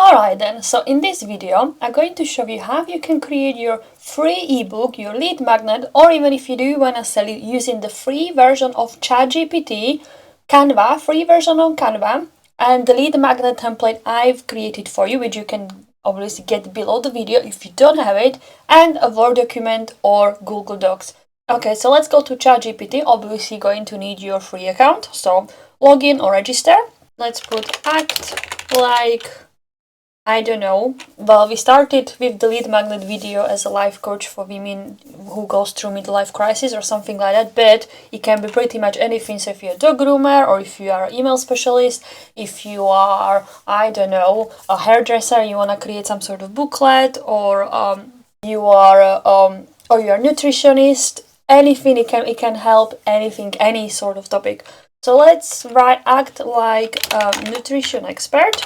Alright then, so in this video I'm going to show you how you can create your free ebook, your lead magnet, or even if you do want to sell it using the free version of ChatGPT, Canva, free version on Canva, and the lead magnet template I've created for you, which you can obviously get below the video if you don't have it, and a Word document or Google Docs. Okay, so let's go to ChatGPT. Obviously going to need your free account, so log in or register. Let's put act like, I don't know. Well, we started with the lead magnet video as a life coach for women who goes through midlife crisis or something like that, but it can be pretty much anything. So if you're a dog groomer, or if you are an email specialist, if you are, I don't know, a hairdresser, you want to create some sort of booklet, or you are or you're a nutritionist, anything, it can help, anything, any sort of topic. So let's act like a nutrition expert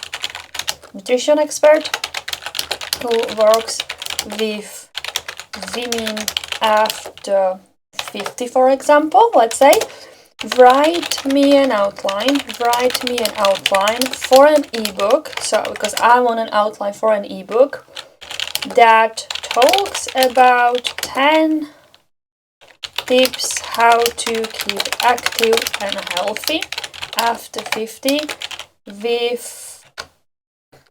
who works with women after 50, for example. Let's say, write me an outline for an ebook. So because I want an outline for an ebook that talks about 10 tips how to keep active and healthy after 50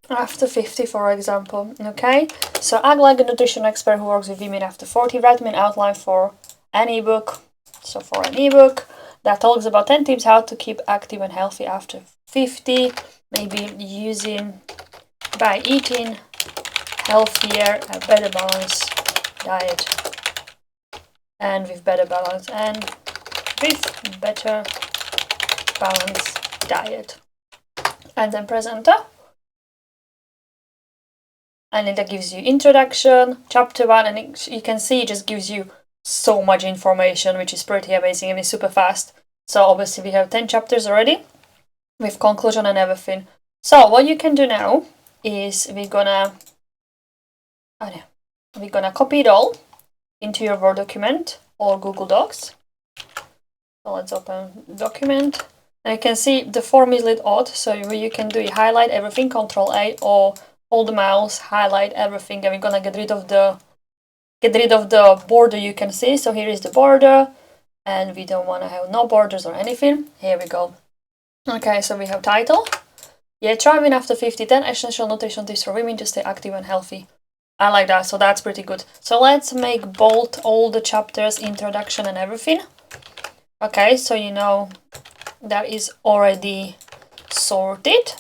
after 50, for example. Okay, so act like a nutrition expert who works with women after 40. Write me an outline for an ebook. So for an ebook that talks about 10 tips how to keep active and healthy after 50, maybe by eating healthier, a better balanced diet, and with better balance diet. And then presenter. And then that gives you introduction, chapter 1, and you can see it just gives you so much information, which is pretty amazing and it's super fast. So obviously we have 10 chapters already with conclusion and everything. So what you can do now is we're gonna copy it all into your Word document or Google Docs. So let's open document. And you can see the form is a little odd, so what you can do is highlight everything, Control-A, or hold the mouse, highlight everything, and we're gonna get rid of the border you can see. So here is the border, and we don't want to have no borders or anything. Here we go. Okay, so we have title. Yeah, thriving after 50, 10 essential nutrition tips for women to stay active and healthy. I like that, so that's pretty good. So let's make bold all the chapters, introduction and everything. Okay, so you know that is already sorted.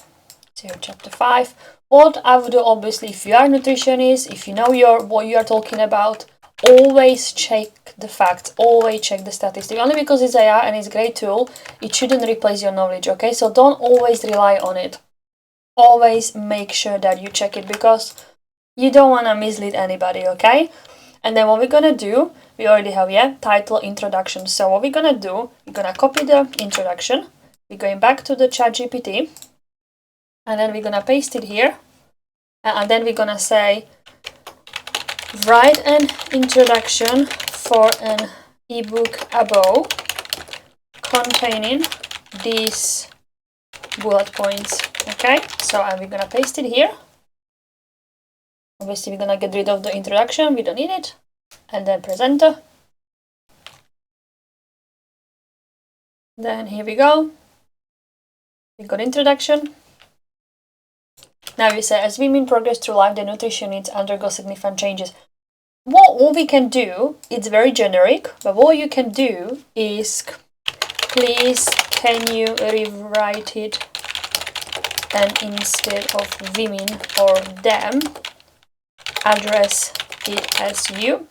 So chapter 5. What I would do, obviously, if you are a nutritionist, if you know what you are talking about, always check the facts, always check the statistics. Only because it's AI and it's a great tool, it shouldn't replace your knowledge, okay? So don't always rely on it. Always make sure that you check it, because you don't want to mislead anybody, okay? And then what we're gonna do, we already have, title, introduction. So what we're gonna do, we're gonna copy the introduction, we're going back to the ChatGPT, and then we're gonna paste it here, and then we're gonna say, write an introduction for an ebook above containing these bullet points. Okay, so and we're gonna paste it here. Obviously we're gonna get rid of the introduction, we don't need it, and then presenter. Then here we go, we got introduction. Now we say, as women progress through life, their nutrition needs undergo significant changes. What we can do, it's very generic, but what you can do is, please can you rewrite it, and instead of women or them, address it as you.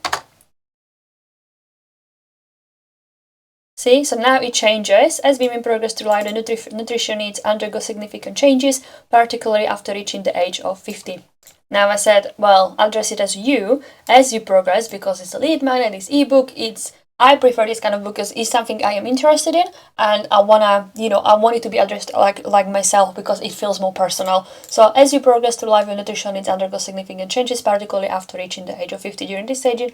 See, so now it changes. As women progress through life, the nutrition needs undergo significant changes, particularly after reaching the age of 50. Now I said, well, address it as you progress, because it's a lead magnet, it's ebook, I prefer this kind of book because it's something I am interested in, and I want it to be addressed like myself, because it feels more personal. So as you progress through life, your nutrition needs undergo significant changes, particularly after reaching the age of 50. During this stage,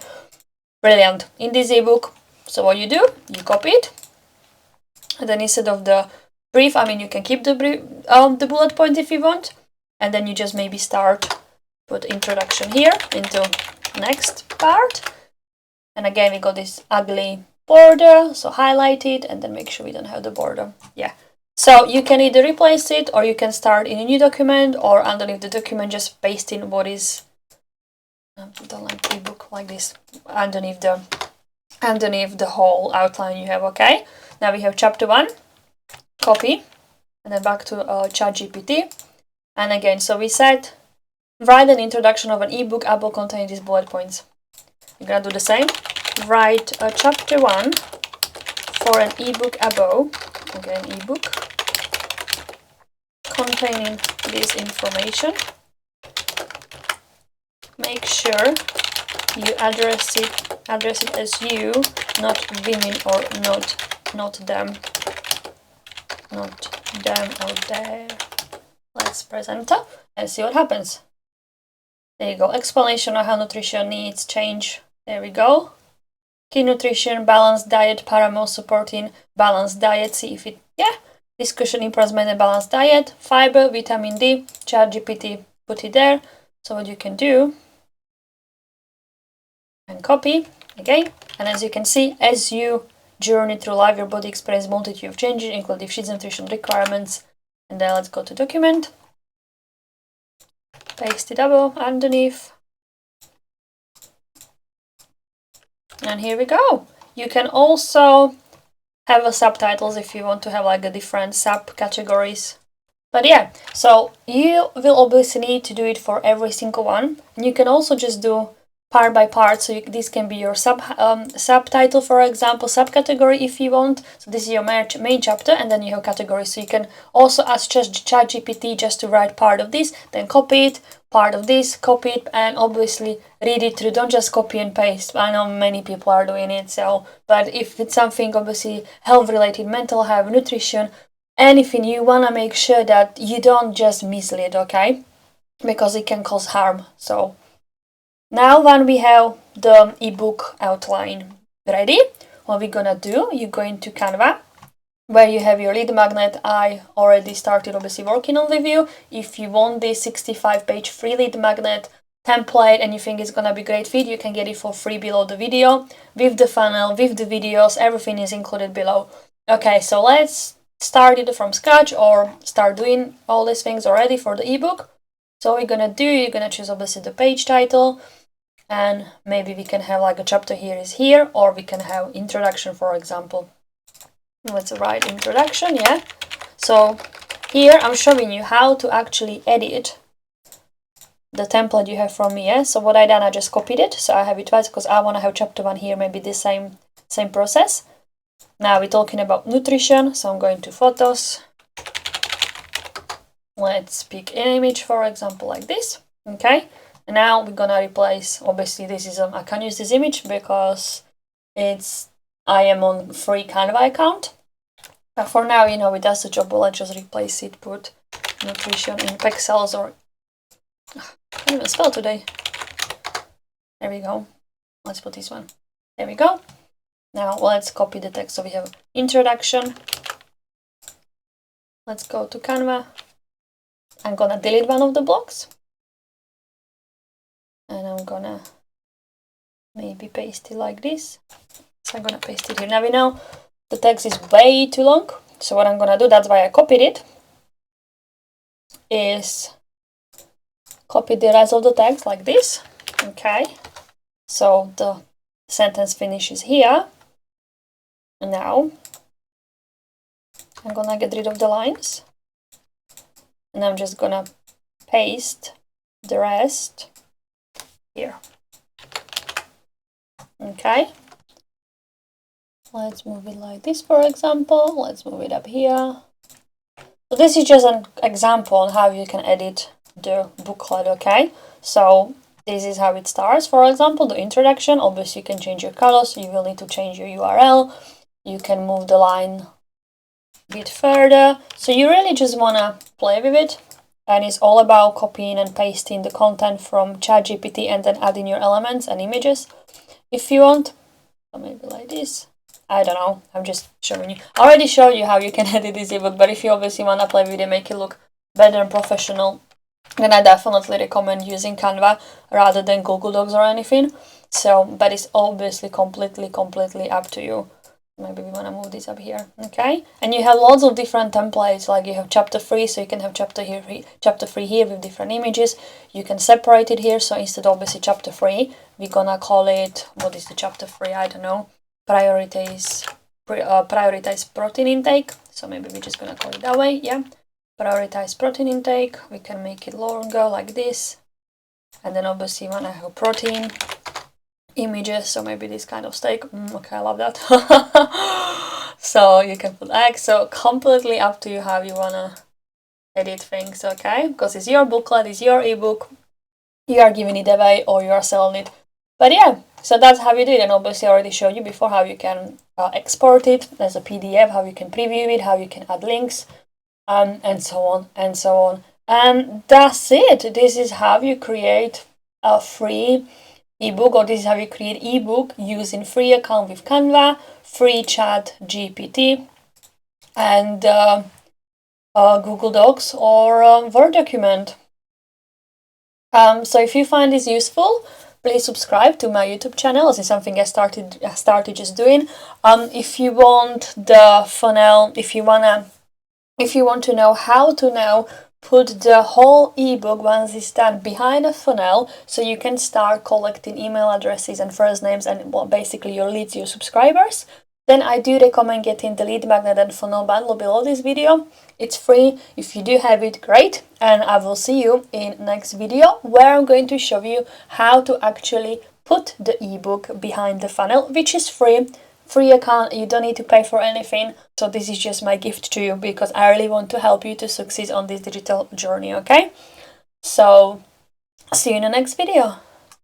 brilliant. In this ebook, so what you do, you copy it, and then instead of the brief, you can keep the bullet point if you want, and then you just maybe start, put introduction here into next part. And again, we got this ugly border, so highlight it and then make sure we don't have the border. Yeah. So you can either replace it, or you can start in a new document, or underneath the document just paste in what is don't like ebook like this underneath the whole outline you have. Okay. Now we have chapter 1, copy, and then back to ChatGPT. And again, so we said write an introduction of an ebook about containing these bullet points. You're gonna do the same. Write chapter 1 for an ebook above, again ebook, containing this information. Make sure you address it as you, not women, or not them out there. Let's press enter and see what happens. There you go. Explanation of how nutrition needs change. There we go. Key nutrition, balanced diet, paramount supporting balanced diet. See if it, yeah. Discussion improvement and balanced diet, fiber, vitamin D, ChatGPT put it there. So what you can do, and copy again. And as you can see, as you journey through life, your body experiences multitude of changes, including shifts in nutrition requirements. And then let's go to document. Paste it above, underneath. And here we go. You can also have a subtitles if you want to have like a different subcategories. But yeah, so you will obviously need to do it for every single one. And you can also just do part by part. So this can be your subtitle, for example, subcategory if you want. So this is your main chapter, and then you have categories. So you can also ask ChatGPT just to write part of this, then copy it, part of this, copy it, and obviously read it through. Don't just copy and paste. I know many people are doing it. So, but if it's something obviously health related, mental health, nutrition, anything, you want to make sure that you don't just mislead, okay? Because it can cause harm. So now when we have the ebook outline ready, what we're gonna do, you're going to Canva, where you have your lead magnet. I already started obviously working on with you. If you want this 65-page free lead magnet template and you think it's gonna be great fit, you can get it for free below the video, with the funnel, with the videos, everything is included below. Okay, so let's start it from scratch, or start doing all these things already for the ebook. So what we're gonna do, you're gonna choose obviously the page title, and maybe we can have like a chapter here is here, or we can have introduction, for example. Let's write introduction, yeah. So here I'm showing you how to actually edit the template you have from me, yeah. So what I done, I just copied it, so I have it twice because I want to have chapter 1 here, maybe the same process. Now we're talking about nutrition, so I'm going to photos. Let's pick an image, for example, like this, okay. And now we're gonna replace, obviously this is, I can't use this image because I am on free Canva account. But for now, you know, it does the job well. Let's just replace it, put nutrition in pixels, or I can't even spell today. There we go. Let's put this one. There we go. Now let's copy the text. So we have introduction. Let's go to Canva. I'm gonna delete one of the blocks. And I'm gonna maybe paste it like this. So I'm gonna paste it here. Now we know the text is way too long. So what I'm gonna do, that's why I copied it, is copy the rest of the text like this. Okay. So the sentence finishes here. And now I'm gonna get rid of the lines. And I'm just gonna paste the rest here. Okay. Let's move it like this, for example. Let's move it up here. So this is just an example on how you can edit the booklet, okay? So this is how it starts. For example, the introduction. Obviously, you can change your colors. So you will need to change your URL. You can move the line a bit further. So you really just want to play with it. And it's all about copying and pasting the content from ChatGPT and then adding your elements and images if you want. So maybe like this. I don't know. I'm just showing you. I already showed you how you can edit this ebook, but if you obviously want to play with it, make it look better and professional, then I definitely recommend using Canva rather than Google Docs or anything. So, but it's obviously completely up to you. Maybe we want to move this up here, okay? And you have lots of different templates, like you have chapter 3, so you can have chapter 3 here with different images. You can separate it here, so instead of obviously chapter 3, we're gonna call it, what is the chapter 3? I don't know. Prioritize protein intake. So maybe we're just gonna call it that way, yeah. Prioritize protein intake. We can make it longer like this. And then obviously when I have protein images, so maybe this kind of steak, okay, I love that. So you can put eggs, so completely up to you how you wanna edit things, okay? Because it's your booklet, it's your ebook, you are giving it away or you are selling it. But yeah, so that's how you do it. And obviously I already showed you before how you can export it as a PDF, how you can preview it, how you can add links, and so on and so on. And that's it. This is how you create a free ebook, or this is how you create ebook using free account with Canva, free ChatGPT, and Google Docs or Word document. So if you find this useful, please subscribe to my YouTube channel. This is something I started just doing. If you want the funnel, if you want to know how to now put the whole ebook once it's done behind a funnel, so you can start collecting email addresses and first names and basically your leads, your subscribers, then I do recommend getting the lead magnet and funnel bundle below this video. It's free. If you do have it, great. And I will see you in next video where I'm going to show you how to actually put the ebook behind the funnel, which is free account. You don't need to pay for anything. So this is just my gift to you because I really want to help you to succeed on this digital journey, okay? So see you in the next video.